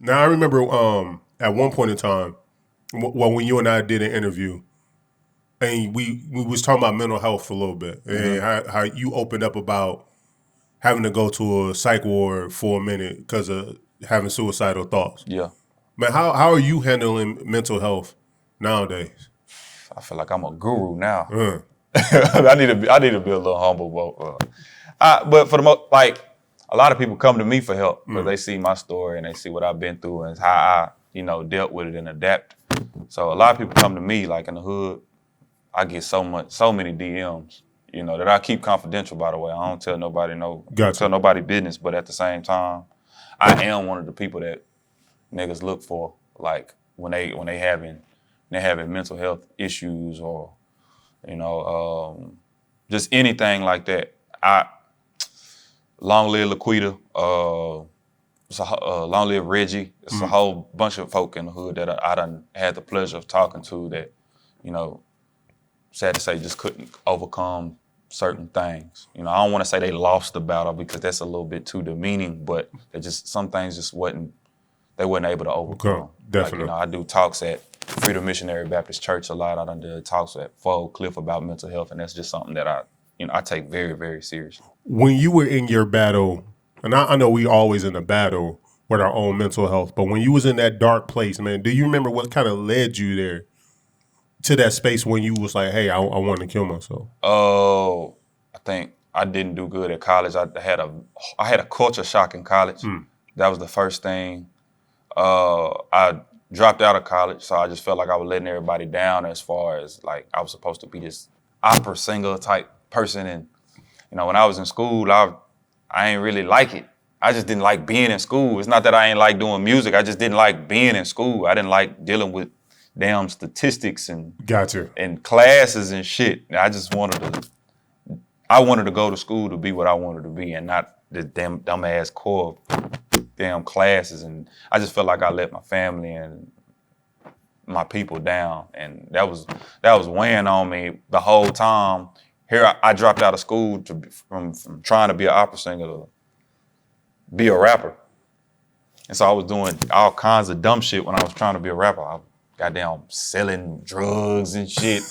Now I remember at one point in time, when you and I did an interview, and we was talking about mental health for a little bit, and how you opened up about having to go to a psych ward for a minute because of having suicidal thoughts. Yeah. Man, how are you handling mental health nowadays? I feel like I'm a guru now. I need to be a little humble, but for the most, like, a lot of people come to me for help because they see my story and they see what I've been through and how I, dealt with it and adapt. So a lot of people come to me, like in the hood. I get so many DMs, that I keep confidential. By the way, I don't tell nobody tell nobody business. But at the same time, I am one of the people that niggas look for, like when they having mental health issues or, just anything like that. Long live Laquita, long live Reggie. It's a whole bunch of folk in the hood that I done had the pleasure of talking to that, sad to say, just couldn't overcome certain things. I don't want to say they lost the battle because that's a little bit too demeaning, but some things just they wasn't able to overcome. Okay, definitely. Like, I do talks at Freedom Missionary Baptist Church a lot. I done did talks at Fold Cliff about mental health, and that's just something that I take very, very seriously. When you were in your battle, and I know we always in a battle with our own mental health, but when you was in that dark place, man, do you remember what kind of led you there to that space when you was like, hey, I want to kill myself? Oh, I think I didn't do good at college. I had a culture shock in college. That was the first thing. I dropped out of college, so I just felt like I was letting everybody down as far as, like, I was supposed to be this opera singer type person. And, when I was in school, I ain't really like it. I just didn't like being in school. It's not that I ain't like doing music. I just didn't like being in school. I didn't like dealing with damn statistics and and classes and shit. I just wanted to go to school to be what I wanted to be and not the dumb ass core damn classes. And I just felt like I let my family and my people down, and that was weighing on me the whole time. Here I dropped out of school from trying to be an opera singer to be a rapper. And so I was doing all kinds of dumb shit when I was trying to be a rapper. I was goddamn selling drugs and shit.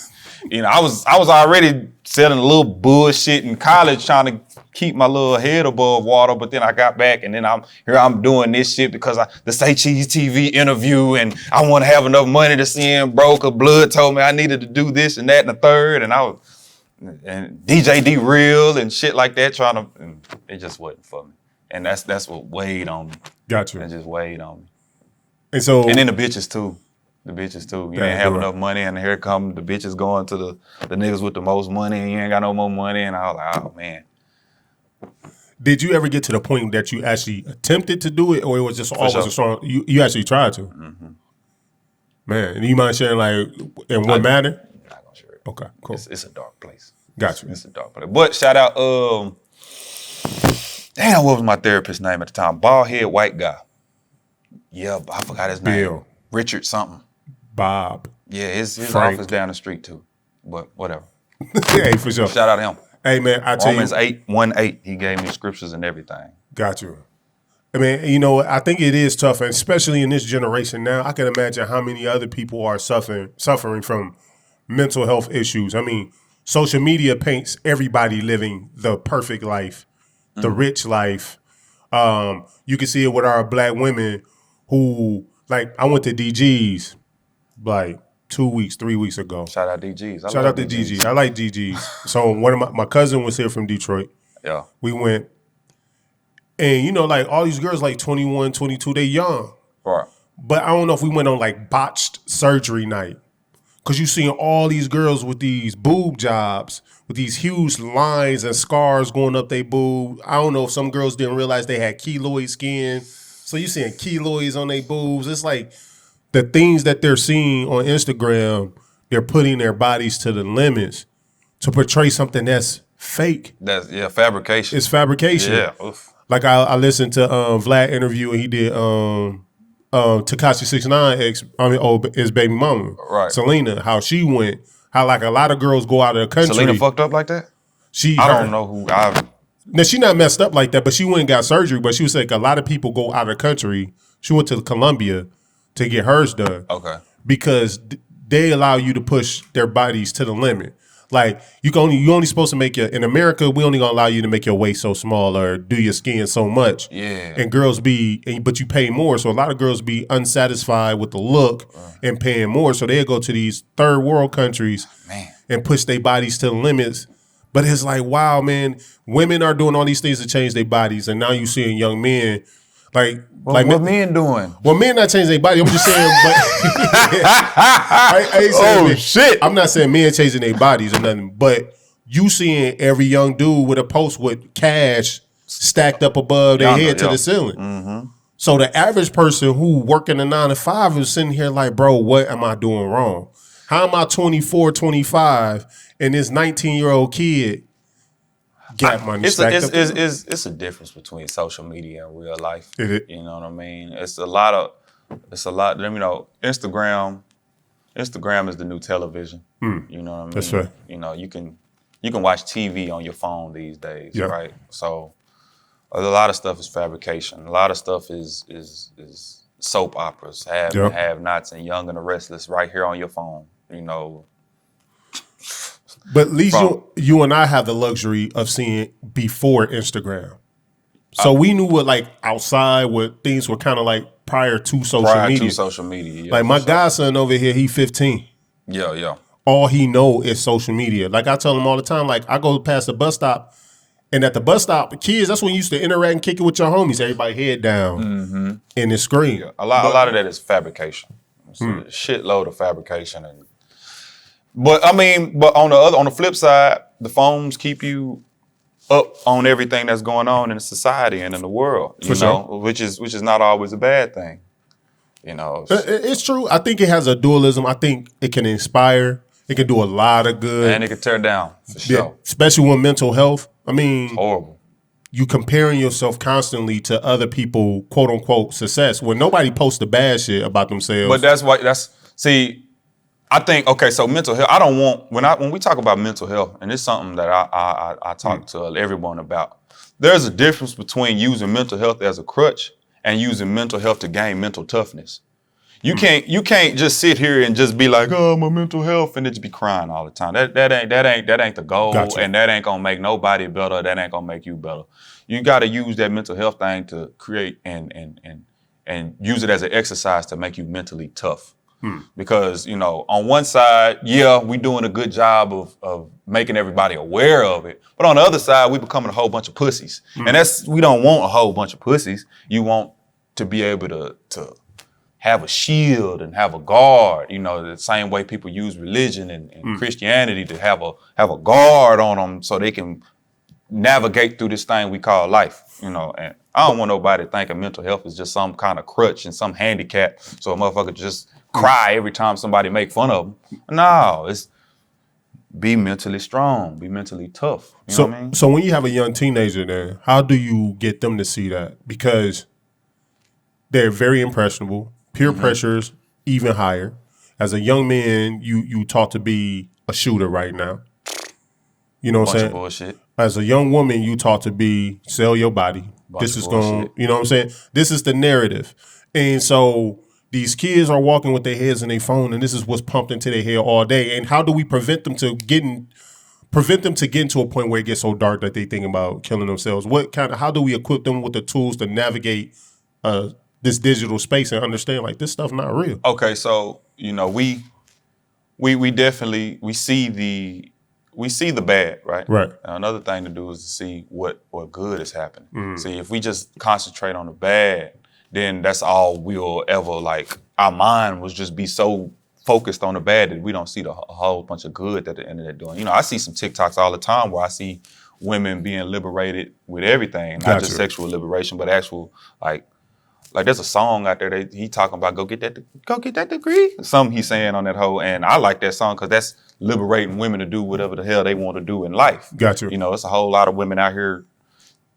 I was already selling a little bullshit in college trying to keep my little head above water, but then I got back and then I'm doing this shit because the Say Cheese TV interview and I want to have enough money to send broke. Blood told me I needed to do this and that and the third, and DJ D Real and shit like that and it just wasn't for me. And that's what weighed on me. Gotcha. It just weighed on me. And then the bitches too. You didn't have enough money, and here come the bitches going to the niggas with the most money, and you ain't got no more money, and I was like, oh man. Did you ever get to the point that you actually attempted to do it, or it was just always a strong? You actually tried to. Mm-hmm. Man, do you mind sharing, like, in what manner? I'm not gonna share it. Okay, cool. It's a dark place. Gotcha. It's a dark place. But shout out, damn, what was my therapist's name at the time? Bald head white guy. Yeah, I forgot his name. Bill. Richard something. Bob. Yeah, his Frank. office down the street too. But whatever. Hey, for sure. Shout out to him. Hey man, I tell Romans you. 8:1-8. He gave me scriptures and everything. Got you. I mean, I think it is tough, and especially in this generation now. I can imagine how many other people are suffering from mental health issues. I mean, social media paints everybody living the perfect life, the rich life. You can see it with our black women who, like, I went to DG's like 2 weeks, 3 weeks ago. Shout out DG's. Shout out to DG's. I like DG's. So one of my cousin was here from Detroit. Yeah. We went, and like all these girls like 21, 22, they young. Right. But I don't know if we went on like botched surgery night. Cause you seeing all these girls with these boob jobs, with these huge lines and scars going up their boob. I don't know if some girls didn't realize they had keloid skin. So you seeing keloids on their boobs. It's like the things that they're seeing on Instagram, they're putting their bodies to the limits to portray something that's fake. That's fabrication. It's fabrication. Yeah. Oof. Like I listened to Vlad interview and he did Tekashi 6ix9ine his baby mama, right? Selena, how she went, how like a lot of girls go out of the country. Selena fucked up like that. I don't know who. Now, she not messed up like that, but she went and got surgery. But she was like, a lot of people go out of the country. She went to Colombia to get hers done. Okay. Because they allow you to push their bodies to the limit. Like you only supposed to make in America, we only gonna allow you to make your waist so small or do your skin so much. Yeah. And girls but you pay more. So a lot of girls be unsatisfied with the look and paying more. So they'll go to these third world countries and push their bodies to the limits. But it's like, wow, man, women are doing all these things to change their bodies. And now you seeing young men what men doing? Well, men not changing their body. I'm just saying, but I ain't saying shit. I'm not saying men changing their bodies or nothing, but you seeing every young dude with a post with cash stacked up above their head to the ceiling. Mm-hmm. So the average person who working a 9 to 5 is sitting here like, bro, what am I doing wrong? How am I 24, 25, and this 19-year-old kid got money stacked up? It's a difference between social media and real life. You know what I mean? It's a lot. You know, Instagram is the new television. You know what I mean? That's right. You know, you can watch TV on your phone these days, right? So a lot of stuff is fabrication. A lot of stuff is soap operas, have-nots, and Young and the Restless right here on your phone. You know. But at least you and I have the luxury of seeing before Instagram. So we knew what outside what things were kind of like prior to social media. Like my godson over here, he 15. Yeah. All he know is social media. Like I tell him all the time, like I go past the bus stop, and at the bus stop, the kids, that's when you used to interact and kick it with your homies. Everybody head down in the screen. Yeah. A lot of that is fabrication. It's a shitload of fabrication But on the flip side, the phones keep you up on everything that's going on in society and in the world, which is not always a bad thing. You know, it's true. I think it has a dualism. I think it can inspire. It can do a lot of good, and it can tear down for sure. Especially with mental health. I mean, it's horrible. You comparing yourself constantly to other people, quote unquote, success when nobody posts the bad shit about themselves. But I think, so mental health, when we talk about mental health, and it's something that I talk to everyone about, there's a difference between using mental health as a crutch and using mental health to gain mental toughness. You can't just sit here and just be like, oh, my mental health, and just be crying all the time. That ain't the goal, Gotcha. And that ain't gonna make nobody better. That ain't gonna make you better. You got to use that mental health thing to create and use it as an exercise to make you mentally tough. Because, on one side, we doing a good job of making everybody aware of it. But on the other side, we becoming a whole bunch of pussies. And we don't want a whole bunch of pussies. You want to be able to have a shield and have a guard, the same way people use religion and Christianity to have a guard on them so they can navigate through this thing we call life, and I don't want nobody thinking mental health is just some kind of crutch and some handicap so a motherfucker just cry every time somebody make fun of them. No, it's be mentally strong, be mentally tough. You know what I mean? So when you have a young teenager then, how do you get them to see that? Because they're very impressionable. Peer pressure's even higher. As a young man, you taught to be a shooter right now. You know what I'm saying? Bullshit. As a young woman, you taught to sell your body. This is going, you know what I'm saying? This is the narrative. And so these kids are walking with their heads in their phone, and this is what's pumped into their head all day. And how do we prevent them to getting to a point where it gets so dark that they think about killing themselves? How do we equip them with the tools to navigate this digital space and understand like this stuff not real? Okay, so we definitely see the bad, right? Right. Another thing to do is to see what good is happening. See, if we just concentrate on the bad, then that's all we'll ever our mind will just be so focused on the bad that we don't see a whole bunch of good that the internet doing. I see some TikToks all the time where I see women being liberated with everything, not just sexual liberation, but actual like there's a song out there he talking about go get that degree. Something he's saying on that whole, and I like that song because that's liberating women to do whatever the hell they want to do in life. Gotcha. It's a whole lot of women out here.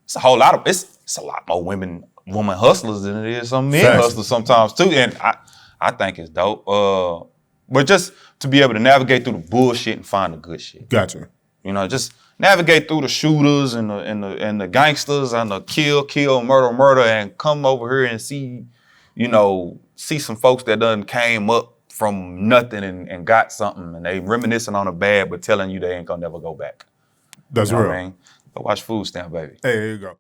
It's a lot more woman hustlers than it is some men hustlers sometimes too, and I think it's dope. But just to be able to navigate through the bullshit and find the good shit. Gotcha. Just navigate through the shooters and the gangsters and the kill, murder, and come over here and see, see some folks that done came up from nothing and got something, and they reminiscing on the bad, but telling you they ain't gonna never go back. That's real. What I mean? Go watch Food Stamp, baby. Hey, there you go.